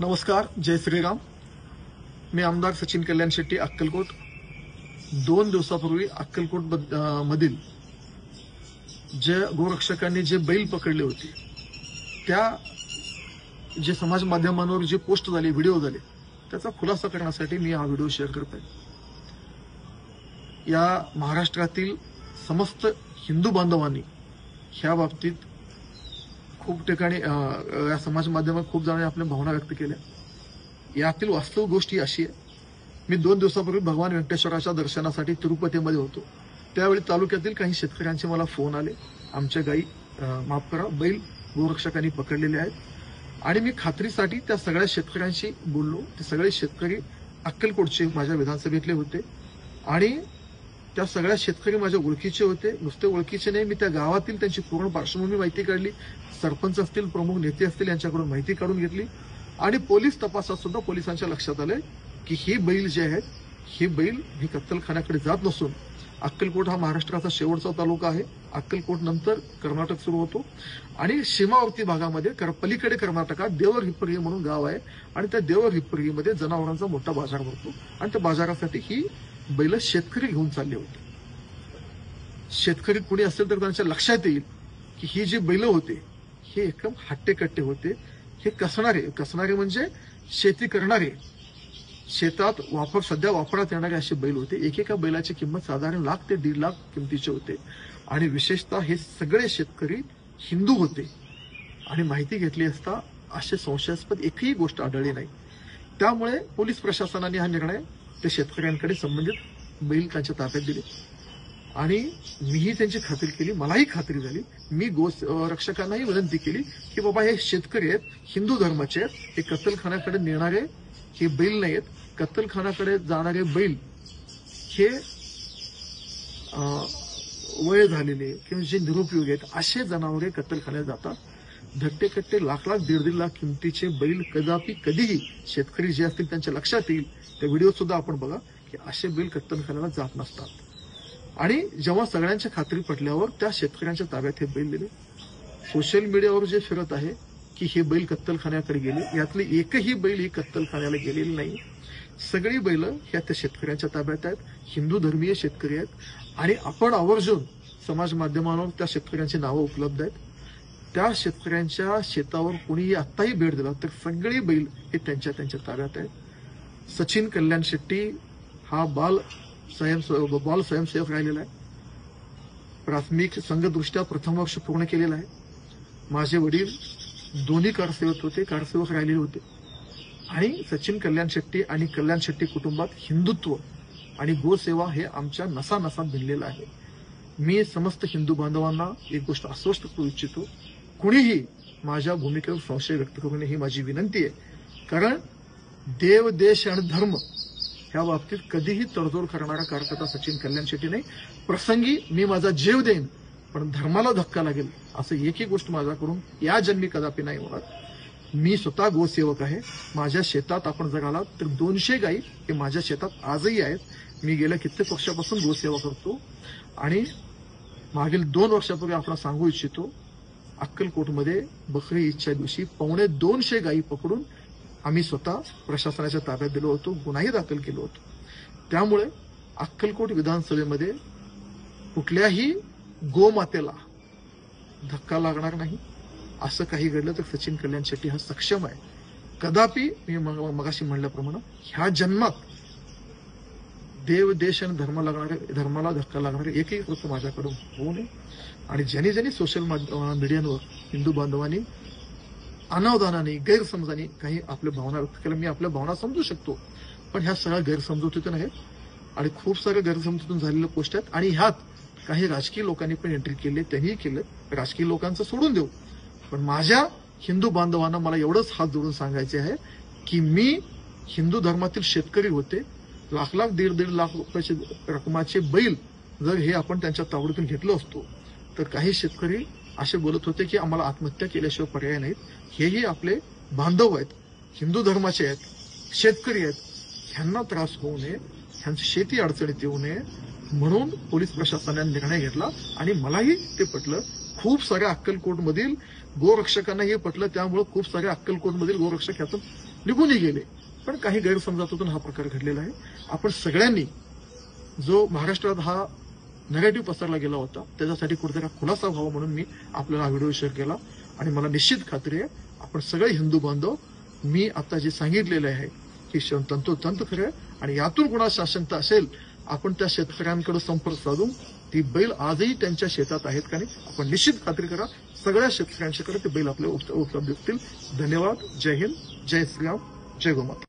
नमस्कार, जय श्रीराम। मी आमदार सचिन कल्याण शेट्टी, अक्कलकोट। 2 दिवसापूर्वी अक्कलकोट मधील जे गोरक्षकांनी जे बैल पकडले होते, त्या जे समाज माध्यमांवर जे पोस्ट झाले, व्हिडिओ झाले, त्याचा खुलासा करण्यासाठी मी हा व्हिडिओ शेअर करतोय। या महाराष्ट्रातील समस्त हिंदू बांधवांनी ह्या बाबतीत खूप ठिकाणी या समाज माध्यमात खूप जणांनी आपल्या भावना व्यक्त केल्या। यातील वास्तव गोष्ट अशी आहे, मी 2 दिवसापूर्वी भगवान व्यंकटेश्वराच्या दर्शनासाठी तिरुपतीमध्ये होतो। त्यावेळी तालुक्यातील काही शेतकऱ्यांचे मला फोन आले, आमच्या गाई बैल गोरक्षकांनी पकडलेले आहेत। आणि मी खात्रीसाठी त्या सगळ्या शेतकऱ्यांशी बोललो। ते सगळे शेतकरी अक्कलकोटचे माझ्या विधानसभेतले होते आणि त्या सगळ्या शेतकरी माझ्या ओळखीचे होते। नुसते ओळखीचे नाही, मी त्या गावातील त्यांची पूर्ण पार्श्वभूमी माहिती काढली, सरपंच असतील, प्रमुख नेते असतील, यांच्याकडून माहिती काढून घेतली। आणि पोलीस तपासात सुद्धा पोलिसांच्या लक्षात आले की ही बैल जे आहेत, ही बैल ही कत्तलखान्याकडे जात नसून, अक्कलकोट हा महाराष्ट्राचा शेवटचा तालुका आहे। अक्कलकोट नंतर कर्नाटक सुरू होतो आणि सीमावर्ती भागामध्ये पलीकडे कर्नाटकात देवर हिप्परगी म्हणून गाव आहे आणि त्या देवर हिप्परगीमध्ये जनावरांचा मोठा बाजार भरतो आणि त्या बाजारासाठी ही बैल शेतकरी घेऊन चालले होते। शेतकरी कुणी असेल तर त्यांच्या लक्षात येईल की ही जी बैल होते हे एकदम हट्टेकट्टे होते। हे कसणारे म्हणजे शेती करणारे, शेतात सध्या वापरात येणारे असे बैल होते। एकेका बैलाची किंमत साधारण लाख ते 1.5 लाख किमतीचे होते आणि विशेषतः हे सगळे शेतकरी हिंदू होते। आणि माहिती घेतली असता असे संशयास्पद एकही गोष्ट आढळली नाही। त्यामुळे पोलीस प्रशासनाने हा निर्णय त्या शेतकऱ्यांकडे संबंधित बैल त्यांच्या ताब्यात दिले आणि मीही त्यांची खात्री केली। मलाही खात्री झाली। मी गोरक्षकांनाही विनंती केली की बाबा हे शेतकरी आहेत, हिंदू धर्माचे आहेत, हे कत्तलखान्याकडे नेणारे हे बैल नाहीत। कत्तलखान्याकडे जाणारे बैल हे वय झालेले किंवा जे निरुपयोगी आहेत असे जनावरे कत्तलखान्यात जातात। धट्टेकट्टे लाख 1.5 लाख किमतीचे बैल कधीही शेतकरी जे असतील त्यांच्या लक्षात येईल, त्या व्हिडिओ सुद्धा आपण बघा की असे बैल कत्तलखान्याला जात नसतात। आणि जेव्हा सगळ्यांच्या खात्री पटल्यावर त्या शेतकऱ्यांच्या ताब्यात हे बैल दिले। सोशल मीडियावर जे फिरत आहे की हे बैल कत्तलखान्याकडे गेले, यातली एकही बैल ही कत्तलखान्याला गेलेली नाही। सगळी बैल ह्या त्या शेतकऱ्यांच्या ताब्यात आहेत, हिंदू धर्मीय शेतकरी आहेत आणि आपण आवर्जून समाज माध्यमांवर त्या शेतकऱ्यांची नावं उपलब्ध आहेत। त्या शेतकऱ्यांच्या शेतावर कोणीही आत्ताही भेट दिला तर सगळी बैल हे त्यांच्या ताब्यात आहेत। सचिन कल्याण शेट्टी हा बाल स्वयंसेवक राहिलेला आहे। प्राथमिक संघदृष्ट्या प्रथम वर्ष पूर्ण केलेलं आहे। माझे वडील दोन्ही कारसेवक राहिलेले होते आणि सचिन कल्याण शेट्टी आणि कल्याण शेट्टी कुटुंबात हिंदुत्व आणि गोसेवा हे आमच्या नसानसात भिनलेलं आहे। मी समस्त हिंदू बांधवांना एक गोष्ट आश्वस्त करू इच्छितो, कुणीही माझ्या भूमिकेवर संशय व्यक्त करू नये ही माझी विनंती आहे। कारण देव, देश आणि धर्म ह्या बाबतीत कधीही तडजोड करणारा कार्यकर्ता सचिन कल्याण शेट्टी नाही। प्रसंगी मी माझा जीव देईन पण धर्माला धक्का लागेल असं एकही गोष्ट माझ्याकडून या जन्मी कदापि नाही होणार। मी स्वतः गोसेवक आहे। माझ्या शेतात आपण जर आलात तर 200 गायी हे माझ्या शेतात आजही आहेत। मी गेल्या कित्येक वर्षापासून गोसेवा करतो आणि मागील 2 वर्षापूर्वी आपण सांगू इच्छितो, अक्कलकोटमध्ये बकरी ईदच्या दिवशी 250 गायी पकडून आम्ही स्वतः प्रशासनाच्या ताब्यात दिलो होतो, गुन्हाही दाखल केलो होतो। त्यामुळे अक्कलकोट विधानसभेमध्ये कुठल्याही गोमातेला धक्का लागणार नाही। असं काही घडलं तर सचिन कल्याण शेट्टी हा सक्षम आहे। कदापि मी मगाशी म्हणल्याप्रमाणे ह्या जन्मात देव, देश आणि धर्माला धक्का लागणारे एकही गोष्ट माझ्याकडून होऊ नये। आणि ज्यांनी सोशल मीडियावर हिंदू बांधवांनी अनावधानाने गैरसमजाने काही आपल्या भावना व्यक्त केल्या, मी आपल्या भावना समजू शकतो, पण ह्या सगळ्या गैरसमजुतीतून आहेत आणि खूप साऱ्या गैरसमजुतीतून झालेल्या गोष्टी आहेत। आणि ह्यात काही राजकीय लोकांनी पण एंट्री केली, त्यांनी केलं। राजकीय लोकांचं सोडून देऊ, पण माझ्या हिंदू बांधवांना मला एवढंच हात जोडून सांगायचे आहे की मी हिंदू धर्मातील शेतकरी होते। लाख 1.5 लाख रुपयाचे रकमाचे बैल जर हे आपण त्यांच्या तावडीतून घेतलं असतो तर काही शेतकरी असे बोलत होते की आम्हाला आत्महत्या केल्याशिवाय पर्याय नाहीत। हेही आपले बांधव आहेत, हिंदू धर्माचे आहेत, शेतकरी आहेत, ह्यांना त्रास होऊ नये, ह्यांची शेती अडचणीत येऊ नये म्हणून पोलीस प्रशासनाने निर्णय घेतला आणि मलाही ते पटलं। खूप साऱ्या अक्कलकोटमधील गोरक्षकांना हे पटलं, त्यामुळे खूप साऱ्या अक्कलकोटमधील गोरक्षक यातून निघूनही गेले. पण काही गैरसमजातून हा प्रकार घडलेला आहे. आपण सगळ्यांनी जो महाराष्ट्रात हा नेगेटिव्ह पसरला गेला होता त्याच्यासाठी कुठेतरी खुलासा व्हावा म्हणून मी आपल्याला हा व्हिडिओ शेअर केला. आणि मला निश्चित खात्री आहे आपण सगळे हिंदू बांधव मी आता जे सांगितलेले आहे की तंतोतंत खरं आणि यातून कुणा शासनता असेल आपण त्या शेतकऱ्यांकडे संपर्क साधून ती बैल आजही त्यांच्या शेतात आहेत का नाही आपण निश्चित खात्री करा. सगळ्या शेतकऱ्यांच्याकडे ते बैल आपल्याला उपलब्ध होतील. धन्यवाद. जय हिंद. जय श्रीराम. जय गोमाता.